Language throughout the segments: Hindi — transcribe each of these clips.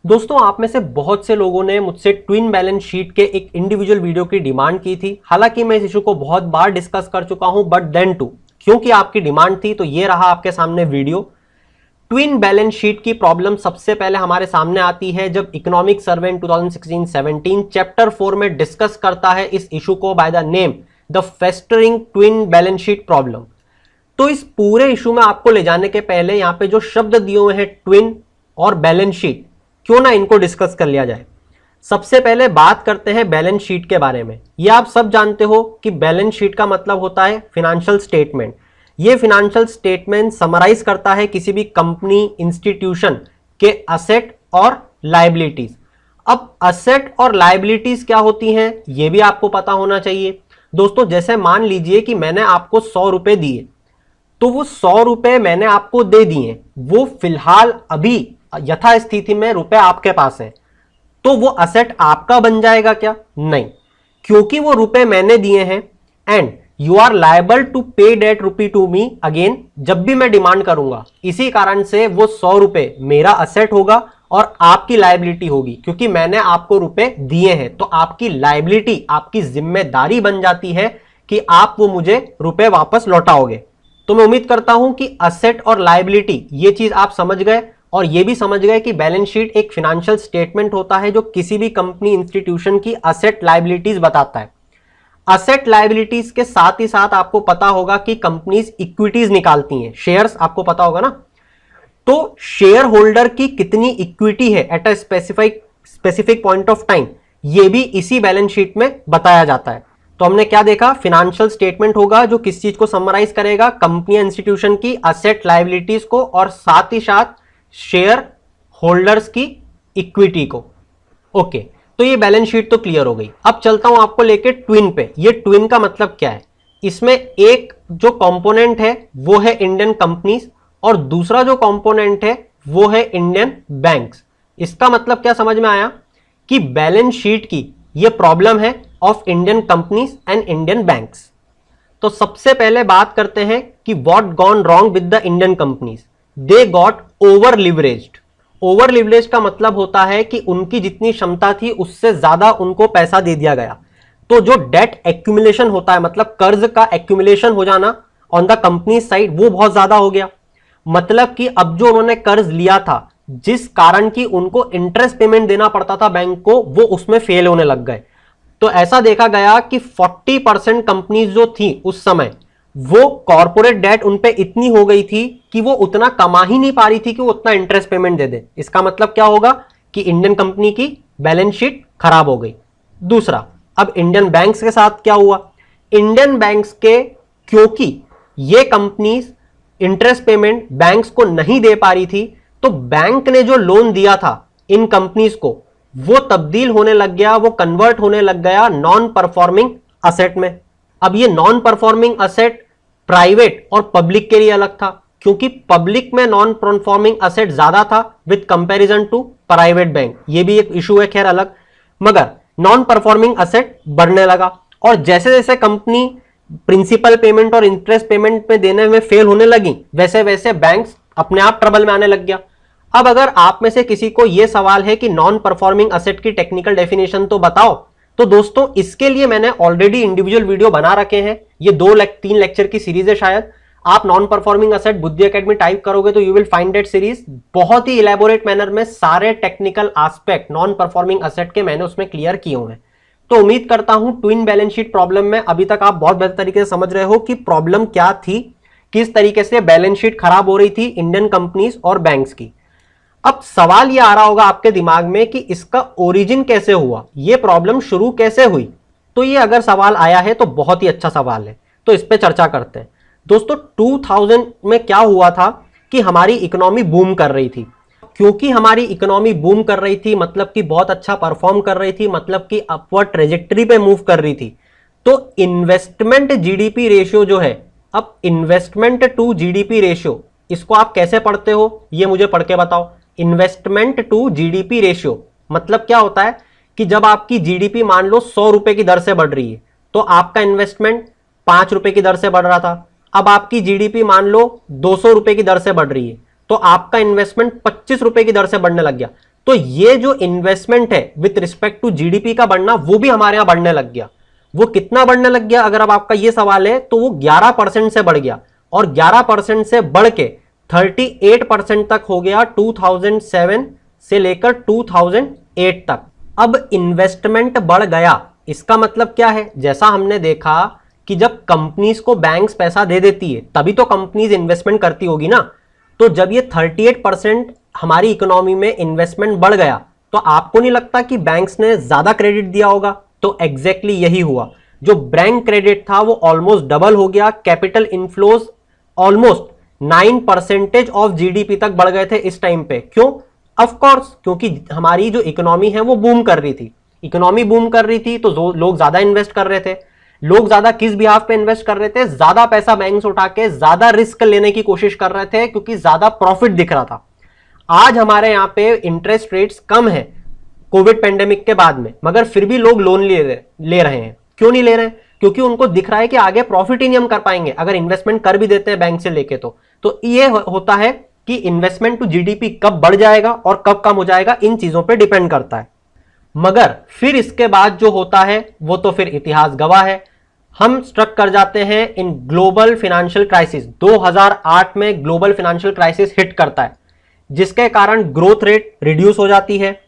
दोस्तों, आप में से बहुत से लोगों ने मुझसे ट्विन बैलेंस शीट के एक इंडिविजुअल वीडियो की डिमांड की थी। हालांकि मैं इस इशू को बहुत बार डिस्कस कर चुका हूं, बट देन टू क्योंकि आपकी डिमांड थी तो ये रहा आपके सामने वीडियो। ट्विन बैलेंस शीट की प्रॉब्लम सबसे पहले हमारे सामने आती है जब इकोनॉमिक सर्वे इन 2016-17 चैप्टर 4 में डिस्कस करता है इस इशू को by the name the festering twin balance sheet problem. तो इस पूरे इशू में आपको ले जाने के पहले यहां पे जो शब्द दिए हुए हैं ट्विन और बैलेंस शीट, क्यों ना इनको डिस्कस कर लिया जाए। सबसे पहले बात करते हैं बैलेंस शीट के बारे में। ये आप सब जानते हो कि बैलेंस शीट का मतलब होता है फिनेंशियल स्टेटमेंट। ये फिनेंशियल स्टेटमेंट समराइज करता है किसी भी कंपनी इंस्टीट्यूशन के असेट और लायबिलिटीज। अब असेट और लायबिलिटीज क्या होती हैं ये भी आपको पता होना चाहिए। दोस्तों, जैसे मान लीजिए कि मैंने आपको 100 रुपए दिए, तो वो 100 रुपए मैंने आपको दे दिए, वो फिलहाल अभी यथास्थिति में रुपए आपके पास है, तो वो असेट आपका बन जाएगा क्या? नहीं, क्योंकि वो रुपए मैंने दिए हैं and you are liable to pay that rupee to me again जब भी मैं डिमांड करूंगा। इसी कारण से वो 100 रुपए मेरा असेट होगा और आपकी लायबिलिटी होगी, क्योंकि मैंने आपको रुपए दिए हैं। तो आपकी लायबिलिटी, आपकी जिम्मेदारी बन जाती है कि आप वो मुझे रुपए वापस लौटाओगे। तो मैं उम्मीद करता हूं कि असेट और लायबिलिटी ये चीज आप समझ गए और ये भी समझ गए कि बैलेंस शीट एक फाइनेंशियल स्टेटमेंट होता है जो किसी भी कंपनी इंस्टीट्यूशन की असेट लायबिलिटीज बताता है। असेट लायबिलिटीज के साथ ही साथ आपको पता होगा कि कंपनीज इक्विटीज निकालती हैं, शेयर्स, आपको पता होगा ना। तो शेयर होल्डर की कितनी इक्विटी है at a specific point of time, ये भी इसी बैलेंस शीट में बताया जाता है। तो हमने क्या देखा? फाइनेंशियल स्टेटमेंट होगा जो किस चीज को समराइज करेगा, कंपनी इंस्टीट्यूशन की असेट लायबिलिटीज को और साथ ही साथ शेयर होल्डर्स की इक्विटी को। ओके, तो ये बैलेंस शीट तो क्लियर हो गई। अब चलता हूं आपको लेके ट्विन पे। ये ट्विन का मतलब क्या है? इसमें एक जो कंपोनेंट है वो है इंडियन कंपनीज और दूसरा जो कंपोनेंट है वो है इंडियन बैंक्स। इसका मतलब क्या समझ में आया कि बैलेंस शीट की ये प्रॉब्लम है of Indian companies and Indian banks. तो सबसे पहले बात करते हैं कि what gone wrong with the Indian companies. They got over leveraged. Over leverage का मतलब होता है कि उनकी जितनी क्षमता थी उससे ज्यादा उनको पैसा दे दिया गया। तो जो डेट एक्यूमुलेशन होता है, मतलब कर्ज का एक्यूमुलेशन हो जाना ऑन द कंपनी साइड, वो बहुत ज्यादा हो गया। मतलब कि अब जो उन्होंने कर्ज लिया था, जिस कारण की उनको इंटरेस्ट पेमेंट देना पड़ता था बैंक को, वो उसमें फेल होने लग गए। तो ऐसा देखा गया कि 40% कंपनीज जो थी उस समय, वो कॉर्पोरेट डेट उन पे इतनी हो गई थी कि वो उतना कमा ही नहीं पा रही थी कि वो उतना इंटरेस्ट पेमेंट दे दे। इसका मतलब क्या होगा कि इंडियन कंपनी की बैलेंस शीट खराब हो गई। दूसरा, अब इंडियन बैंक्स के साथ क्या हुआ? इंडियन बैंक्स के, क्योंकि ये कंपनीज इंटरेस्ट पेमेंट बैंक्स को नहीं दे पा रही थी, तो बैंक ने जो लोन दिया था इन कंपनीज को, वो तब्दील होने लग गया, वो कन्वर्ट होने लग गया नॉन परफॉर्मिंग असेट में। अब ये नॉन परफॉर्मिंग असेट प्राइवेट और पब्लिक के लिए अलग था, क्योंकि पब्लिक में नॉन परफॉर्मिंग असेट ज्यादा था with comparison to private bank. ये भी एक इशू है खैर अलग, मगर नॉन परफॉर्मिंग असेट बढ़ने लगा। और जैसे जैसे कंपनी प्रिंसिपल पेमेंट और इंटरेस्ट पेमेंट में देने में फेल होने लगी, वैसे वैसे बैंक्स अपने आप ट्रबल में आने लग गया। अब अगर आप में से किसी को यह सवाल है कि नॉन परफॉर्मिंग असेट की टेक्निकल डेफिनेशन तो बताओ, तो दोस्तों इसके लिए मैंने ऑलरेडी इंडिविजुअल वीडियो बना रखे हैं। ये 2-3 लेक्चर की सीरीज है शायद। आप नॉन परफॉर्मिंग असेट बुद्धि एकेडमी टाइप करोगे तो you will find that series. बहुत ही इलेबोरेट मैनर में सारे technical aspect non performing asset के मैंने उसमें क्लियर किए हुए हैं। तो उम्मीद करता हूं ट्विन बैलेंस शीट प्रॉब्लम में अभी तक आप बहुत बेहतर तरीके से समझ रहे हो कि प्रॉब्लम क्या थी, किस तरीके से बैलेंस शीट खराब हो रही थी इंडियन कंपनीज और बैंक्स की। अब सवाल यह आ रहा होगा आपके दिमाग में कि इसका ओरिजिन कैसे हुआ, यह प्रॉब्लम शुरू कैसे हुई। तो ये अगर सवाल आया है तो बहुत ही अच्छा सवाल है, तो इस पे चर्चा करते हैं। दोस्तों 2000 में क्या हुआ था कि हमारी इकोनॉमी बूम कर रही थी। क्योंकि हमारी इकोनॉमी बूम कर रही थी, मतलब कि बहुत अच्छा परफॉर्म कर रही थी, मतलब कि अपवर्ड ट्रेजेक्टरी पे मूव कर रही थी, तो इन्वेस्टमेंट जीडीपी रेशियो जो है, अब इन्वेस्टमेंट टू जीडीपी रेशियो, इसको आप कैसे पढ़ते हो ये मुझे पढ़ के बताओ। इन्वेस्टमेंट टू जीडीपी रेशियो मतलब क्या होता है कि जब आपकी जीडीपी मान लो 100 रुपए की दर से बढ़ रही है, तो आपका इन्वेस्टमेंट 5 रुपए की दर से बढ़ रहा था। अब आपकी जीडीपी मान लो 200 रुपए की दर से बढ़ रही है, तो आपका इन्वेस्टमेंट 25 रुपए की दर से बढ़ने लग गया। तो ये जो इन्वेस्टमेंट है विथ रिस्पेक्ट टू जीडीपी का बढ़ना, वो भी हमारे यहां बढ़ने लग गया। वो कितना बढ़ने लग गया, अगर अब आपका ये सवाल है, तो वो 11% से बढ़ गया, और 11% से बढ़ के 38% तक हो गया 2007 से लेकर 2008 तक। अब इन्वेस्टमेंट बढ़ गया, इसका मतलब क्या है? जैसा हमने देखा कि जब कंपनीज को बैंक्स पैसा दे देती है तभी तो कंपनीज इन्वेस्टमेंट करती होगी ना। तो जब ये 38% हमारी इकोनॉमी में इन्वेस्टमेंट बढ़ गया, तो आपको नहीं लगता कि बैंक्स ने ज्यादा क्रेडिट दिया होगा? तो एग्जैक्टली यही हुआ। जो बैंक क्रेडिट था वो ऑलमोस्ट डबल हो गया। Capital inflows almost 9% of GDP तक बढ़ गए थे इस टाइम पे। क्यों? ऑफ कोर्स, क्योंकि हमारी जो इकोनॉमी है वो बूम कर रही थी। इकोनॉमी बूम कर रही थी तो लोग ज्यादा इन्वेस्ट कर रहे थे। लोग ज्यादा किस बिहाफ पे इन्वेस्ट कर रहे थे? ज्यादा पैसा बैंक से उठा के ज्यादा रिस्क लेने की कोशिश कर रहे थे, क्योंकि ज्यादा प्रॉफिट दिख रहा था। आज हमारे यहां पे इंटरेस्ट रेट्स कम है कोविड पेंडेमिक के बाद में, मगर फिर भी लोग लोन ले रहे हैं। क्यों नहीं ले रहे हैं? क्योंकि उनको दिख रहा है कि आगे प्रॉफिट ही नहीं हम कर पाएंगे अगर इन्वेस्टमेंट कर भी देते हैं बैंक से लेके। तो ये होता है कि इन्वेस्टमेंट टू जीडीपी कब बढ़ जाएगा और कब कम हो जाएगा, इन चीजों पे डिपेंड करता है। मगर फिर इसके बाद जो होता है वो तो फिर इतिहास गवाह है। हम स्ट्रक कर जाते हैं इन ग्लोबल फाइनेंशियल क्राइसिस। 2008 में ग्लोबल फाइनेंशियल क्राइसिस हिट करता है, जिसके कारण ग्रोथ रेट रिड्यूस हो जाती है।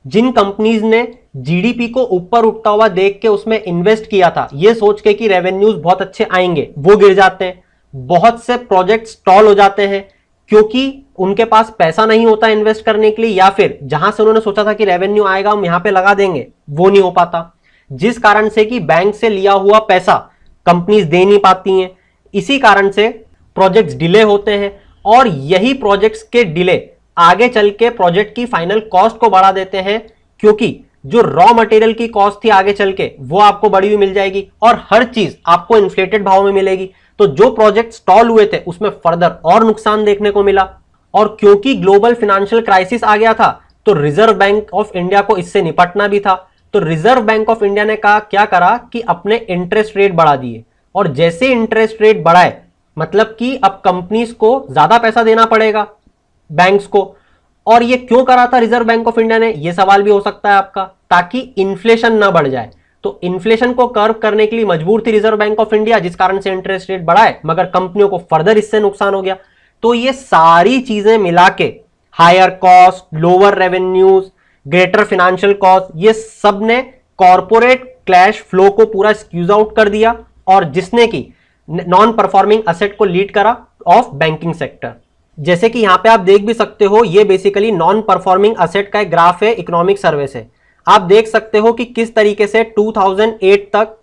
जिन कंपनीज ने जीडीपी को ऊपर उठता हुआ देख के उसमें इन्वेस्ट किया था, ये सोच के कि रेवेन्यूज बहुत अच्छे आएंगे, वो गिर जाते हैं। बहुत से प्रोजेक्ट स्टॉल हो जाते हैं क्योंकि उनके पास पैसा नहीं होता इन्वेस्ट करने के लिए, या फिर जहां से उन्होंने सोचा था कि रेवेन्यू आएगा हम यहां पे लगा देंगे, वो नहीं हो पाता, जिस कारण से कि बैंक से लिया हुआ पैसा कंपनीज दे नहीं पाती हैं। इसी कारण से प्रोजेक्ट्स डिले होते हैं, और यही प्रोजेक्ट्स के डिले आगे चल के प्रोजेक्ट की फाइनल कॉस्ट को बढ़ा देते हैं, क्योंकि जो रॉ मटेरियल की कॉस्ट थी आगे चल के वो आपको बढ़ी हुई मिल जाएगी, और हर चीज आपको इन्फ्लेटेड भाव में मिलेगी। तो जो प्रोजेक्ट स्टॉल हुए थे उसमें फर्दर और नुकसान देखने को मिला। और क्योंकि ग्लोबल फाइनेंशियल क्राइसिस आ गया था, तो रिजर्व बैंक ऑफ इंडिया को इससे निपटना भी था। तो रिजर्व बैंक ऑफ इंडिया ने क्या करा कि अपने इंटरेस्ट रेट बढ़ा दिए, और जैसे इंटरेस्ट रेट बढ़ाए, मतलब कि अब कंपनीज को ज्यादा पैसा देना पड़ेगा बैंक्स को। और ये क्यों करा था रिजर्व बैंक ऑफ इंडिया ने, ये सवाल भी हो सकता है आपका, ताकि इन्फ्लेशन ना बढ़ जाए। तो इन्फ्लेशन को कर्व करने के लिए मजबूर थी रिजर्व बैंक ऑफ इंडिया, जिस कारण से इंटरेस्ट रेट बढ़ाए, मगर कंपनियों को फर्दर इससे नुकसान हो गया। तो ये सारी चीजें मिला के higher cost, lower revenues, greater financial cost, ये सब ने कॉर्पोरेट कैश फ्लो को पूरा स्क्यूज आउट कर दिया, और जिसने की नॉन परफॉर्मिंग असेट को लीड करा ऑफ बैंकिंग सेक्टर। जैसे कि यहां पे आप देख भी सकते हो, ये बेसिकली नॉन परफॉर्मिंग असेट का एक ग्राफ है इकोनॉमिक सर्वे से। आप देख सकते हो कि किस तरीके से 2008 तक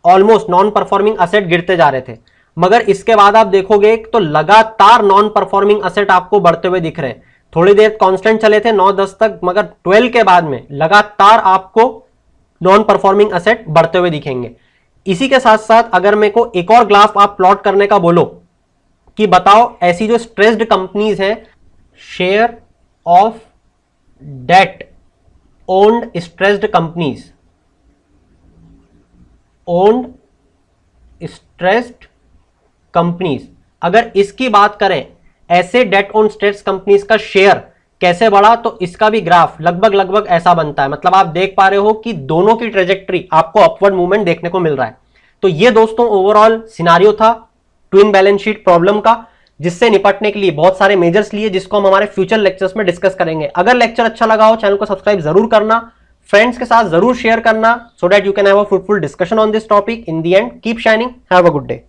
ऑलमोस्ट नॉन परफॉर्मिंग असेट गिरते जा रहे थे, मगर इसके बाद आप देखोगे तो लगातार नॉन परफॉर्मिंग असेट आपको बढ़ते हुए दिख रहे हैं। थोड़ी देर कांस्टेंट चले थे 9-10 तक, मगर 12 के बाद में लगातार आपको नॉन परफॉर्मिंग असेट बढ़ते हुए दिखेंगे। इसी के साथ साथ अगर मेरे को एक और ग्राफ आप प्लॉट करने का बोलो कि बताओ ऐसी जो स्ट्रेस्ड कंपनीज है, share of debt owned stressed companies, owned stressed companies, अगर इसकी बात करें, ऐसे डेट ऑन स्ट्रेस्ड कंपनीज का शेयर कैसे बढ़ा, तो इसका भी ग्राफ लगभग ऐसा बनता है। मतलब आप देख पा रहे हो कि दोनों की ट्रेजेक्टरी आपको अपवर्ड मूवमेंट देखने को मिल रहा है। तो ये दोस्तों ओवरऑल सिनारियो था ट्विन बैलेंस शीट प्रॉब्लम का, जिससे निपटने के लिए बहुत सारे मेजर्स लिए, जिसको हम हमारे फ्यूचर लेक्चर्स में डिस्कस करेंगे। अगर लेक्चर अच्छा लगा हो, चैनल को सब्सक्राइब जरूर करना, फ्रेंड्स के साथ जरूर शेयर करना, so that you can have a fruitful discussion on this topic. In the end, keep shining, have a good day.